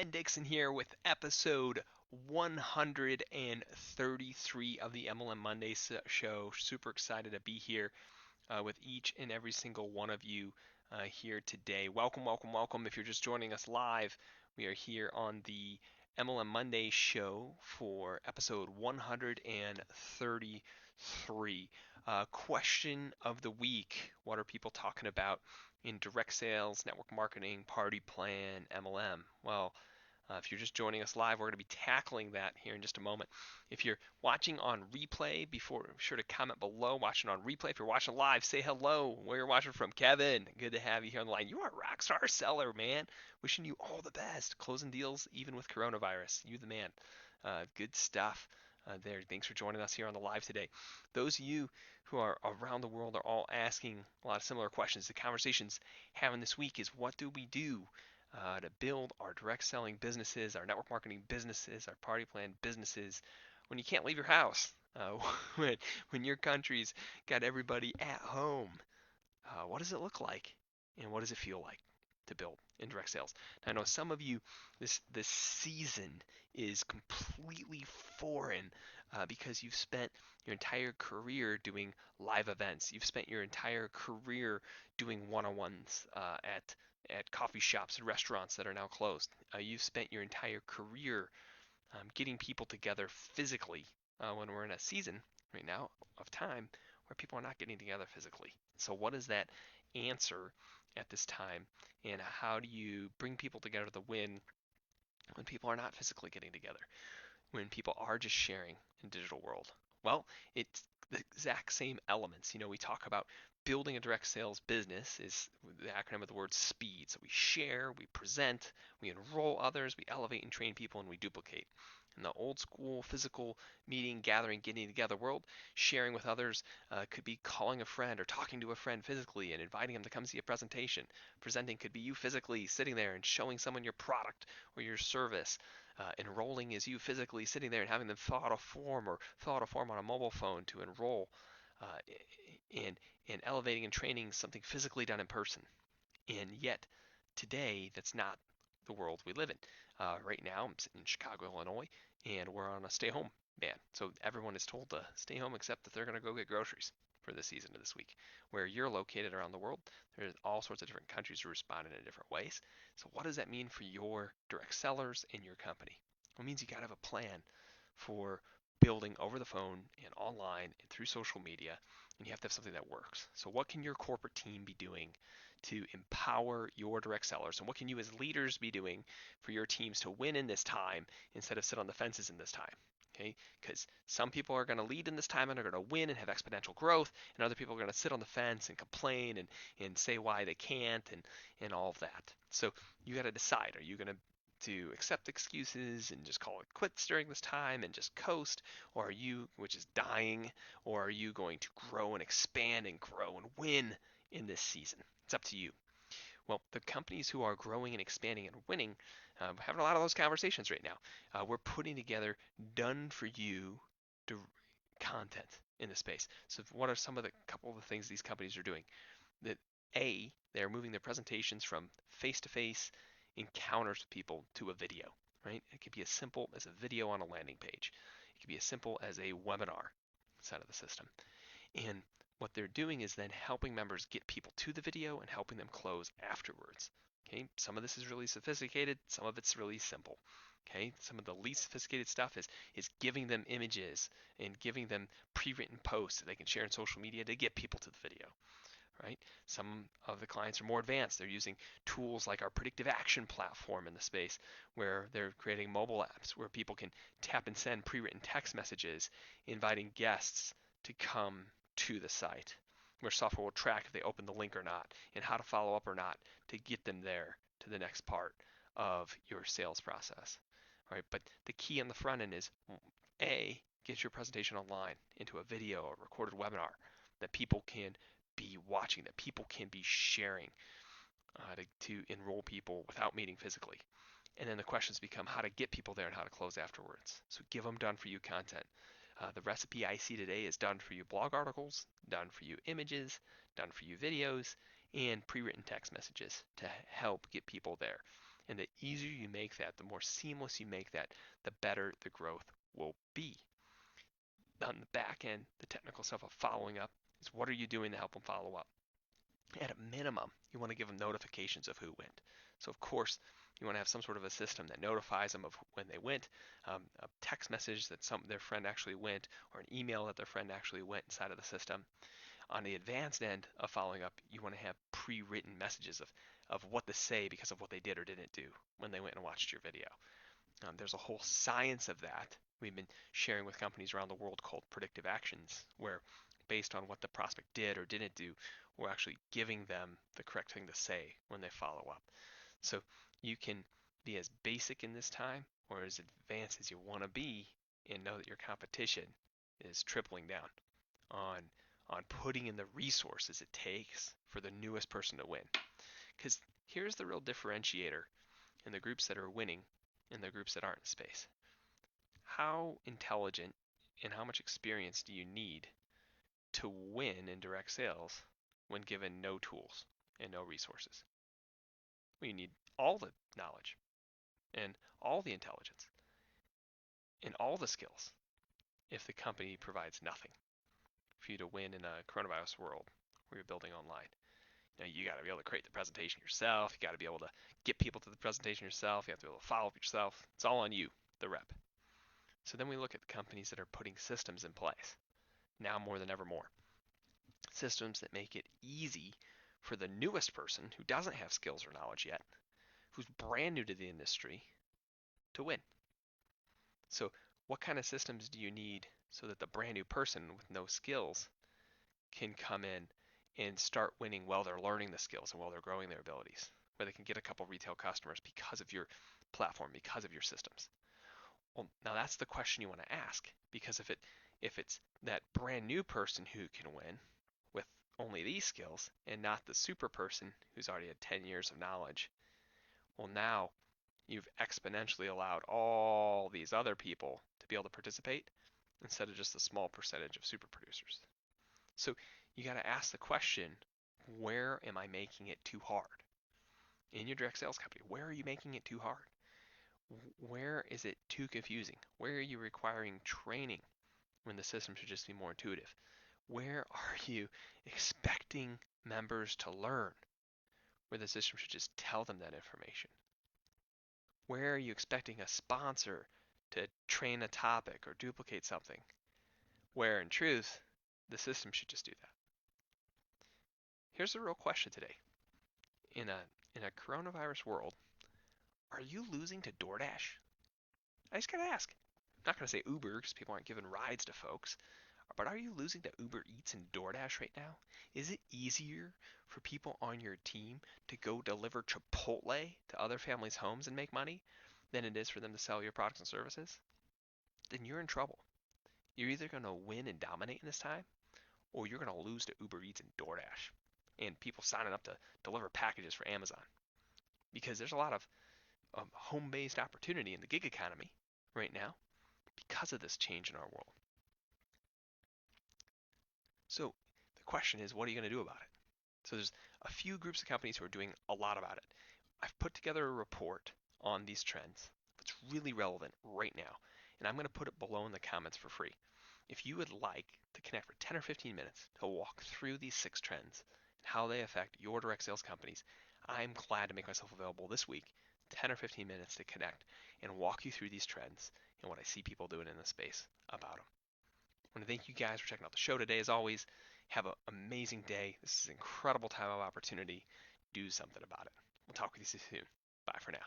Ben Dixon here with episode 133 of the MLM Monday show. Super excited to be here with each and every single one of you here today. Welcome, welcome, welcome. If you're just joining us live, we are here on the MLM Monday show for episode 133. Question of the week: what are people talking about in direct sales, network marketing, party plan, MLM? Well, if you're just joining us live, we're going to be tackling that here in just a moment. If you're watching on replay, be sure to comment below. Watching on replay. If you're watching live, say hello. Where you're watching from, Kevin. Good to have you here on the line. You are a rock star seller, man. Wishing you all the best. Closing deals even with coronavirus. You the man. Good stuff. There. Thanks for joining us here on the live today. Those of you who are around the world are all asking a lot of similar questions. The conversations having this week is, what do we do to build our direct selling businesses, our network marketing businesses, our party plan businesses when you can't leave your house? when, when your country's got everybody at home, what does it look like, and what does it feel like to build in direct sales? Now, I know some of you, this season is completely foreign because you've spent your entire career doing live events. You've spent your entire career doing one-on-ones at coffee shops and restaurants that are now closed. You've spent your entire career getting people together physically when we're in a season right now of time where people are not getting together physically. So what is that answer at this time, and how do you bring people together to win when people are not physically getting together, when people are just sharing in digital world? Well, it's the exact same elements. We talk about building a direct sales business is the acronym of the word SPEED. So we share, we present, we enroll others, we elevate and train people, and we duplicate. In the old school physical meeting, gathering, getting together world, sharing with others could be calling a friend or talking to a friend physically and inviting them to come see a presentation. Presenting could be you physically sitting there and showing someone your product or your service. Enrolling is you physically sitting there and having them fill out a form on a mobile phone to enroll. Uh, and elevating and training is something physically done in person. And yet, today, that's not the world we live in. Right now, I'm sitting in Chicago, Illinois, and we're on a stay-home ban. So everyone is told to stay home except that they're going to go get groceries for this season of this week. Where you're located around the world, there's all sorts of different countries who respond in different ways. So what does that mean for your direct sellers and your company? Well, it means you got to have a plan for building over the phone and online and through social media, and you have to have something that works. So what can your corporate team be doing to empower your direct sellers, and what can you as leaders be doing for your teams to win in this time instead of sit on the fences in this time? Okay, because some people are going to lead in this time and are going to win and have exponential growth, and other people are going to sit on the fence and complain and say why they can't and all of that. So you got to decide: are you going to accept excuses and just call it quits during this time and just coast, or are you, which is dying, or are you going to grow and expand and grow and win in this season? It's up to you. Well, the companies who are growing and expanding and winning, having a lot of those conversations right now. We're putting together done for you content in the space. So what are some of the couple of the things these companies are doing? That they're moving their presentations from face-to-face encounters with people to a video, right? It could be as simple as a video on a landing page. It could be as simple as a webinar side of the system. And what they're doing is then helping members get people to the video and helping them close afterwards. Okay, some of this is really sophisticated, some of it's really simple. Okay, some of the least sophisticated stuff is giving them images and giving them pre-written posts that they can share on social media to get people to the video. Right? Some of the clients are more advanced. They're using tools like our predictive action platform in the space, where they're creating mobile apps where people can tap and send pre-written text messages inviting guests to come to the site, where software will track if they open the link or not and how to follow up or not to get them there to the next part of your sales process. All right, but the key on the front end is get your presentation online into a video or recorded webinar that people can be watching, that people can be sharing to enroll people without meeting physically. And then the questions become how to get people there and how to close afterwards. So give them done for you content. The recipe I see today is done for you blog articles, done for you images, done for you videos, and pre-written text messages to help get people there. And the easier you make that, the more seamless you make that, the better the growth will be. On the back end, the technical stuff of following up is what are you doing to help them follow up? At a minimum, you want to give them notifications of who went. So, of course, you want to have some sort of a system that notifies them of when they went, a text message that their friend actually went, or an email that their friend actually went inside of the system. On the advanced end of following up, you want to have pre-written messages of what to say because of what they did or didn't do when they went and watched your video. There's a whole science of that we've been sharing with companies around the world called predictive actions, where based on what the prospect did or didn't do, we're actually giving them the correct thing to say when they follow up. So you can be as basic in this time or as advanced as you want to be and know that your competition is tripling down on putting in the resources it takes for the newest person to win. Because here's the real differentiator in the groups that are winning and the groups that aren't in space. How intelligent and how much experience do you need to win in direct sales when given no tools and no resources? Well, you need all the knowledge and all the intelligence and all the skills if the company provides nothing for you to win in a coronavirus world where you're building online. You got to be able to create the presentation yourself. You got to be able to get people to the presentation yourself. You have to be able to follow up yourself. It's all on you, the rep. So then we look at the companies that are putting systems in place now more than ever more. Systems that make it easy for the newest person who doesn't have skills or knowledge yet, who's brand new to the industry, to win. So what kind of systems do you need so that the brand new person with no skills can come in and start winning while they're learning the skills and while they're growing their abilities, where they can get a couple retail customers because of your platform, because of your systems? Well, now that's the question you want to ask, because if it's that brand new person who can win with only these skills and not the super person who's already had 10 years of knowledge, well, now you've exponentially allowed all these other people to be able to participate instead of just a small percentage of super producers. So you got to ask the question, where am I making it too hard? In your direct sales company, where are you making it too hard? Where is it too confusing? Where are you requiring training when the system should just be more intuitive? Where are you expecting members to learn where the system should just tell them that information? Where are you expecting a sponsor to train a topic or duplicate something where in truth the system should just do that? Here's the real question today. In a coronavirus world, are you losing to DoorDash? I just gotta ask. I'm not gonna say Uber because people aren't giving rides to folks, but are you losing to Uber Eats and DoorDash right now? Is it easier for people on your team to go deliver Chipotle to other families' homes and make money than it is for them to sell your products and services? Then you're in trouble. You're either gonna win and dominate in this time, or you're gonna lose to Uber Eats and DoorDash and people signing up to deliver packages for Amazon. Because there's a lot of home-based opportunity in the gig economy right now because of this change in our world. So the question is, what are you going to do about it? So there's a few groups of companies who are doing a lot about it. I've put together a report on these trends that's really relevant right now, and I'm going to put it below in the comments for free. If you would like to connect for 10 or 15 minutes to walk through these 6 trends and how they affect your direct sales companies, I'm glad to make myself available this week, 10 or 15 minutes to connect and walk you through these trends and what I see people doing in the space about them. I want to thank you guys for checking out the show today. As always, have an amazing day. This is an incredible time of opportunity. Do something about it. We'll talk with you soon. Bye for now.